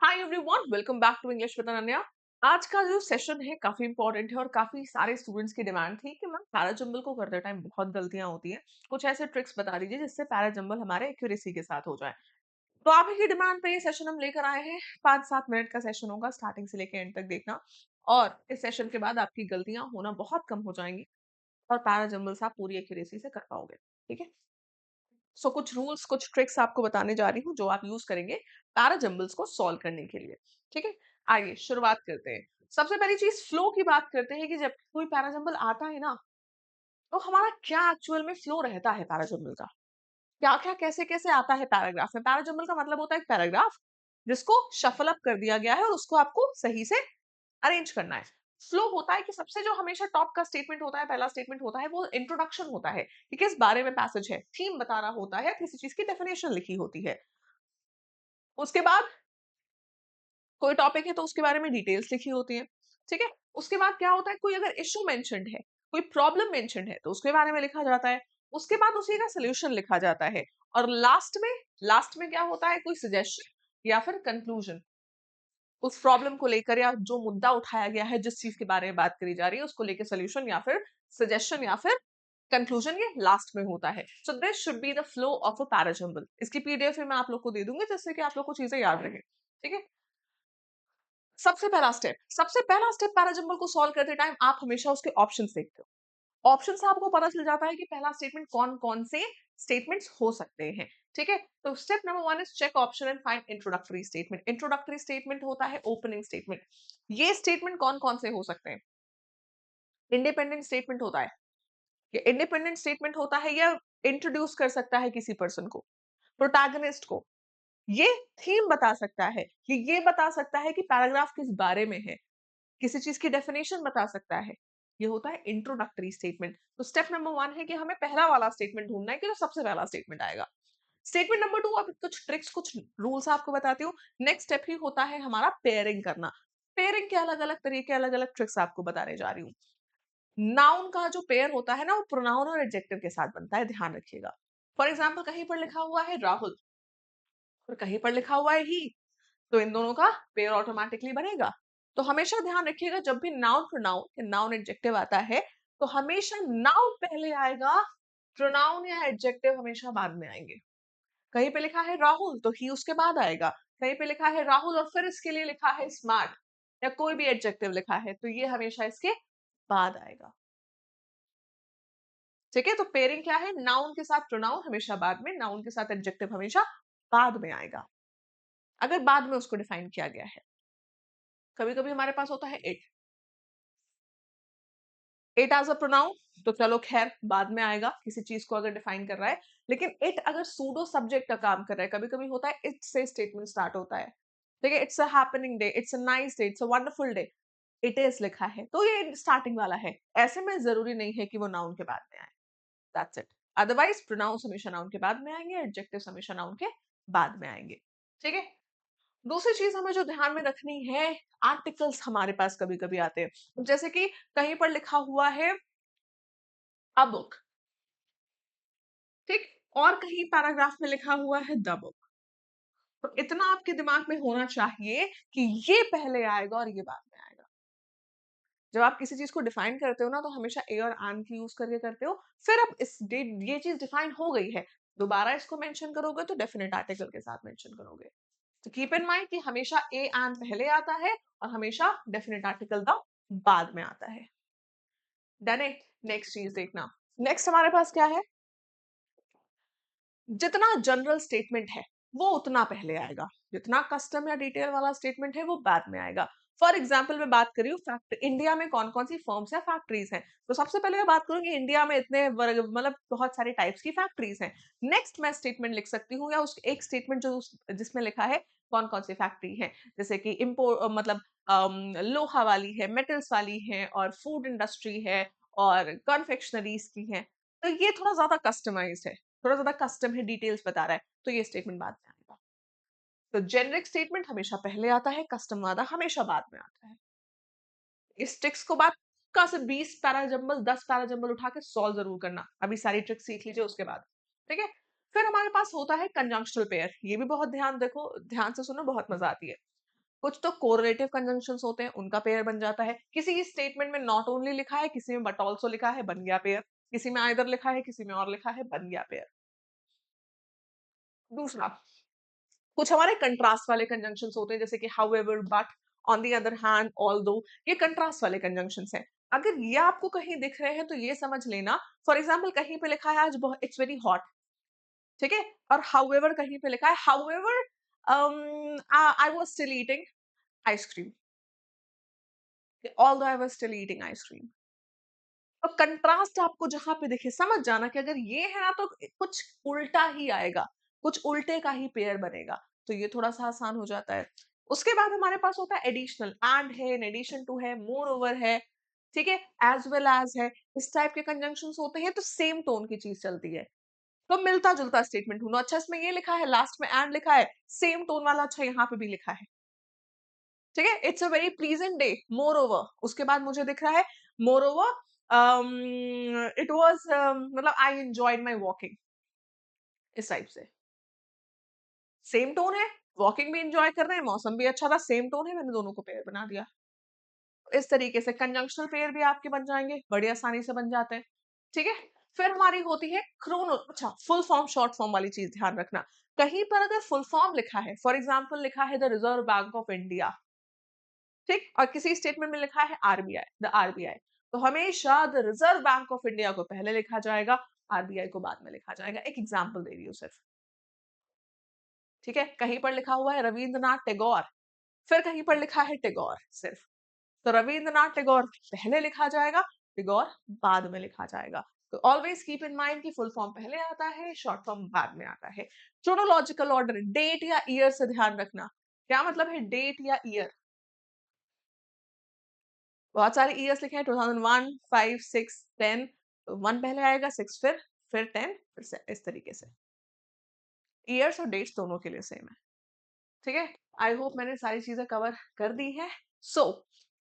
Hi everyone, welcome back to English with Ananya. आज का जो सेशन है काफी इंपॉर्टेंट है और काफी सारे स्टूडेंट्स की डिमांड थी कि मैम पैराजंबल को करते टाइम बहुत गलतियां होती हैं। कुछ ऐसे ट्रिक्स बता दीजिए जिससे पैराजंबल हमारे एक्यूरेसी के साथ हो जाए। तो आप ही की डिमांड पे ये सेशन हम लेकर आए हैं। 5-7 मिनट का सेशन होगा, स्टार्टिंग से लेकर एंड तक देखना। और इस सेशन के बाद आपकी गलतियां होना बहुत कम हो जाएंगी और पैराजंबल्स आप पूरी एक्यूरेसी से कर पाओगे। ठीक है। कुछ रूल्स, कुछ ट्रिक्स आपको बताने जा रही हूँ जो आप यूज करेंगे पैराजंबल्स को सॉल्व करने के लिए। ठीक है। आइए शुरुआत करते हैं। सबसे पहली चीज फ्लो की बात करते हैं कि जब कोई पैराजंबल आता है ना, तो हमारा क्या एक्चुअल में फ्लो रहता है पैराजंबल का। क्या क्या कैसे कैसे आता है पैराग्राफ में। पैराजंबल का मतलब होता है एक पैराग्राफ जिसको शफल अप कर दिया गया है और उसको आपको सही से अरेंज करना है। फ्लो होता है कि सबसे जो हमेशा टॉप का स्टेटमेंट होता है, पहला स्टेटमेंट होता है, वो इंट्रोडक्शन होता है कि किस बारे में पैसेज है, थीम बता रहा होता है, किसी चीज की डेफिनेशन लिखी होती है। उसके बाद कोई टॉपिक है तो उसके बारे में डिटेल्स लिखी होती है। ठीक है। उसके बाद क्या होता है, कोई अगर इश्यू मेंशन्ड है, कोई प्रॉब्लम मेंशन्ड है तो उसके बारे में लिखा जाता है। उसके बाद उसी का सोल्यूशन लिखा जाता है। और लास्ट में क्या होता है, कोई सजेशन या फिर कंक्लूजन उस प्रॉब्लम को लेकर, या जो मुद्दा उठाया गया है, जिस चीज के बारे में बात करी जा रही है उसको लेकर सोल्यूशन या फिर सजेशन या फिर कंक्लूजन, ये लास्ट में होता है। So this should be the flow of a parajumble. इसकी पीडीएफ मैं आप लोग को दे दूंगी जिससे कि आप लोग को चीजें याद रहे। ठीक है। सबसे पहला स्टेप पैराजंबल को सॉल्व करते टाइम आप हमेशा उसके ऑप्शंस देखते हो। ऑप्शन से आपको पता चल जाता है कि पहला स्टेटमेंट कौन कौन से स्टेटमेंट्स हो सकते हैं। ठीक है। तो step number 1 is check option and find introductory statement. Introductory statement होता है ओपनिंग स्टेटमेंट। ये स्टेटमेंट कौन कौन से हो सकते हैं। इंडिपेंडेंट स्टेटमेंट होता है, ये इंडिपेंडेंट स्टेटमेंट होता है, या इंट्रोड्यूस कर सकता है किसी पर्सन को, प्रोटैगनिस्ट को। ये थीम बता सकता है, ये बता सकता है कि पैराग्राफ किस बारे में है, किसी चीज की डेफिनेशन बता सकता है। ये होता है इंट्रोडक्टरी स्टेटमेंट। तो स्टेप नंबर 1 है कि हमें पहला वाला स्टेटमेंट ढूंढना है कि जो सबसे पहला स्टेटमेंट आएगा। स्टेटमेंट नंबर 2, अब कुछ ट्रिक्स, कुछ रूल्स आपको बताती हूँ। नेक्स्ट स्टेप ही होता है हमारा पेयरिंग करना। पेयरिंग के अलग अलग तरीके, अलग अलग ट्रिक्स आपको बताने जा रही हूँ। नाउन का जो पेयर होता है ना, वो प्रोनाउन और एडजेक्टिव के साथ बनता है, ध्यान रखिएगा। फॉर एग्जाम्पल, कहीं पर लिखा हुआ है राहुल और कहीं पर लिखा हुआ है ही, तो इन दोनों का पेयर ऑटोमेटिकली बनेगा। तो हमेशा ध्यान रखिएगा, जब भी नाउन प्रोनाउन या नाउन एडजेक्टिव आता है तो हमेशा नाउन पहले आएगा, प्रोनाउन या एडजेक्टिव हमेशा बाद में आएंगे। कहीं पे लिखा है राहुल तो ही उसके बाद आएगा। कहीं पे लिखा है राहुल और फिर इसके लिए लिखा है स्मार्ट या कोई भी एडजेक्टिव लिखा है तो ये हमेशा इसके बाद आएगा। ठीक है। तो पेयरिंग क्या है, नाउन के साथ प्रोनाउन हमेशा बाद में, नाउन के साथ एडजेक्टिव हमेशा बाद में आएगा, अगर बाद में उसको डिफाइन किया गया है। कभी कभी हमारे पास होता है इट एज अ प्रोनाउन, तो चलो खैर बाद में आएगा, किसी चीज को अगर डिफाइन कर रहा है। लेकिन इट अगर सूडो सब्जेक्ट का काम कर रहा है, कभी कभी होता है इट से स्टेटमेंट स्टार्ट होता है। ठीक है। It's a happening day, it's a nice day, it's a wonderful day, it is लिखा है तो ये स्टार्टिंग वाला है। ऐसे में जरूरी नहीं है कि वो नाउन के बाद में आए। That's it. अदरवाइज प्रोनाउंस हमेशा नाउन के बाद में आएंगे, एडजेक्टिव्स हमेशा नाउन के बाद में आएंगे। ठीक है। दूसरी चीज हमें जो ध्यान में रखनी है, आर्टिकल्स हमारे पास कभी कभी आते हैं, जैसे कि कहीं पर लिखा हुआ है अ बुक, ठीक, और कहीं पैराग्राफ में लिखा हुआ है द बुक। तो इतना आपके दिमाग में होना चाहिए कि ये पहले आएगा और ये बाद में आएगा। जब आप किसी चीज को डिफाइन करते हो ना, तो हमेशा ए और एंड की यूज करके करते हो। फिर अब ये चीज डिफाइन हो गई है, दोबारा इसको मेंशन करोगे तो डेफिनेट आर्टिकल के साथ मेंशन करोगे। तो कीप इन माइंड कि हमेशा ए एंड पहले आता है और हमेशा डेफिनेट आर्टिकल द बाद में आता है। डन है। नेक्स्ट चीज देखना। नेक्स्ट हमारे पास क्या है, जितना जनरल स्टेटमेंट है वो उतना पहले आएगा, जितना कस्टम या डिटेल वाला स्टेटमेंट है वो बाद में आएगा। फॉर एग्जाम्पल मैं बात करी हूँ इंडिया में कौन कौन सी फर्म्स या फैक्ट्रीज हैं, तो सबसे पहले मैं बात करूंगी इंडिया में इतने मतलब बहुत सारी टाइप्स की फैक्ट्रीज हैं। नेक्स्ट मैं स्टेटमेंट लिख सकती हूँ, या उस एक स्टेटमेंट जो जिसमें लिखा है कौन कौन सी फैक्ट्री है, जैसे कि इम्पोर्ट मतलब लोहा वाली है, मेटल्स वाली है, और फूड इंडस्ट्री है, और कन्फेक्शनरीज की है। तो ये थोड़ा ज्यादा कस्टमाइज्ड है, थोड़ा ज्यादा कस्टम है, डिटेल्स बता रहा है, तो ये स्टेटमेंट बाद में आएगा। तो जेनरिक स्टेटमेंट हमेशा पहले आता है, कस्टम वाला हमेशा बाद में आता है। इस ट्रिक्स को बाद का से 20 पैराजंबल 10 पैराजंबल उठा के सॉल्व जरूर करना, अभी सारी ट्रिक्स सीख लीजिए उसके बाद। ठीक है। फिर हमारे पास होता है कंजंक्शनल पेयर, ये भी बहुत ध्यान देखो, ध्यान से सुनो, बहुत मजा आती है। कुछ तो कोरिलेटिव कंजंक्शंस होते हैं, उनका पेयर बन जाता है। किसी स्टेटमेंट में नॉट ओनली लिखा है, किसी में बट आल्सो लिखा है, बन गया पेयर। किसी में आइदर लिखा है, किसी में और लिखा है, बन गया पेयर। दूसरा, कुछ हमारे कंट्रास्ट वाले कंजंक्शंस होते हैं जैसे कि however, but, on the other hand, although, ये कंट्रास्ट वाले कंजंक्शंस हैं। अगर ये आपको कहीं दिख रहे हैं तो ये समझ लेना, फॉर एग्जांपल कहीं पे लिखा है आज बहुत इट्स वेरी हॉट, ठीक है? और हाउएवर कहीं पे लिखा है however I was still eating ice cream, although I was still eating ice cream. तो कंट्रास्ट आपको जहां पे दिखे समझ जाना कि अगर ये है ना तो कुछ उल्टा ही आएगा, कुछ उल्टे का ही पेयर बनेगा। तो ये थोड़ा सा आसान हो जाता है। उसके बाद हमारे पास होता है एडिशनल, एंड है, इन एडिशन टू है, मोर ओवर है, ठीक है, एज वेल एज है। इस टाइप के कंजंक्शंस होते हैं तो सेम टोन की चीज चलती है। तो मिलता जुलता स्टेटमेंट ढूंढो, अच्छा इसमें ये लिखा है, लास्ट में एंड लिखा है, सेम टोन वाला, अच्छा यहाँ पे भी लिखा है, ठीक है, it's a very pleasant day, more over. उसके बाद मुझे दिख रहा है मोर ओवर इट वाज मतलब आई एंजॉयड माय वॉकिंग, इस टाइप से। सेम टोन है, वॉकिंग भी एंजॉय कर रहे हैं, मौसम भी अच्छा था, सेम टोन है, मैंने दोनों को पेयर बना दिया। इस तरीके से कंजंक्शनल पेयर भी आपके बन जाएंगे, बड़ी आसानी से बन जाते हैं, ठीक है। फिर हमारी होती है क्रोनो, अच्छा फुल फॉर्म शॉर्ट फॉर्म वाली चीज ध्यान रखना। कहीं पर अगर फुल फॉर्म लिखा है, फॉर एग्जाम्पल लिखा है the reserve bank of India, ठीक, और किसी स्टेटमेंट में लिखा है आरबीआई, द आरबीआई, तो हमेशा the reserve bank of India को पहले लिखा जाएगा, आरबीआई को बाद में लिखा जाएगा। एक एग्जांपल दे रही हूँ सिर्फ, ठीक है। कहीं पर लिखा हुआ है रविंद्रनाथ टैगोर, फिर कहीं पर लिखा है टैगोर सिर्फ, तो रविंद्रनाथ टैगोर पहले लिखा जाएगा, टैगोर बाद में लिखा जाएगा। तो ऑलवेज कीप इन माइंड कि फुल फॉर्म पहले आता है, शॉर्ट फॉर्म बाद में आता है। क्रोनोलॉजिकल ऑर्डर, डेट या ईयर से ध्यान रखना। क्या मतलब है डेट या ईयर? बहुत सारे ईयर्स लिखे हैं, 2001, 5, 6, 10, तो 1 पहले आएगा, 6 फिर 10, फिर से इस तरीके से। ईयर्स और डेट्स दोनों के लिए सेम है, ठीक है? आई होप मैंने सारी चीज़ें कवर कर दी हैं। सो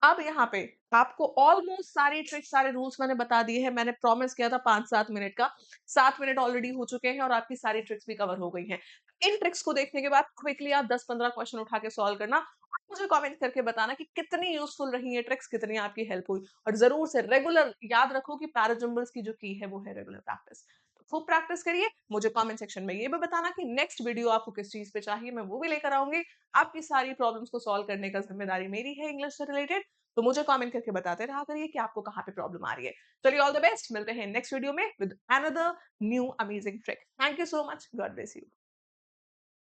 अब यहाँ पे आपको ऑलमोस्ट सारी ट्रिक्स, सारे रूल्स मैंने बता दिए हैं। मैंने प्रॉमिस किया था 5-7 मिनट का, 7 मिनट ऑलरेडी हो चुके हैं और आपकी सारी ट्रिक्स भी कवर हो गई हैं। इन ट्रिक्स को देखने के बाद क्विकली आप 10-15 क्वेश्चन उठा के सॉल्व करना और मुझे कमेंट करके बताना कि कितनी यूज़फुल रही ये ट्रिक्स, कितनी आपकी हेल्प हुई। और ज़रूर से रेगुलर याद रखो कि पैराजंबल्स की जो की है वो है रेगुलर प्रैक्टिस। तो खूब प्रैक्टिस करिए। मुझे कमेंट सेक्शन में ये भी बताना कि नेक्स्ट वीडियो आपको किस चीज़ पे चाहिए, मैं वो भी लेकर आऊँगी। आपकी सारी प्रॉब्लम्स को सॉल्व करने का ज़िम्मेदारी मेरी है इंग्लिश से रिलेटेड। तो मुझे कमेंट करके बताते रहा करिए कि आपको कहाँ पे प्रॉब्लम आ रही है। चलिए ऑल द बेस्ट, मिलते हैं नेक्स्ट वीडियो में with another new amazing trick. Thank you so much, God bless you.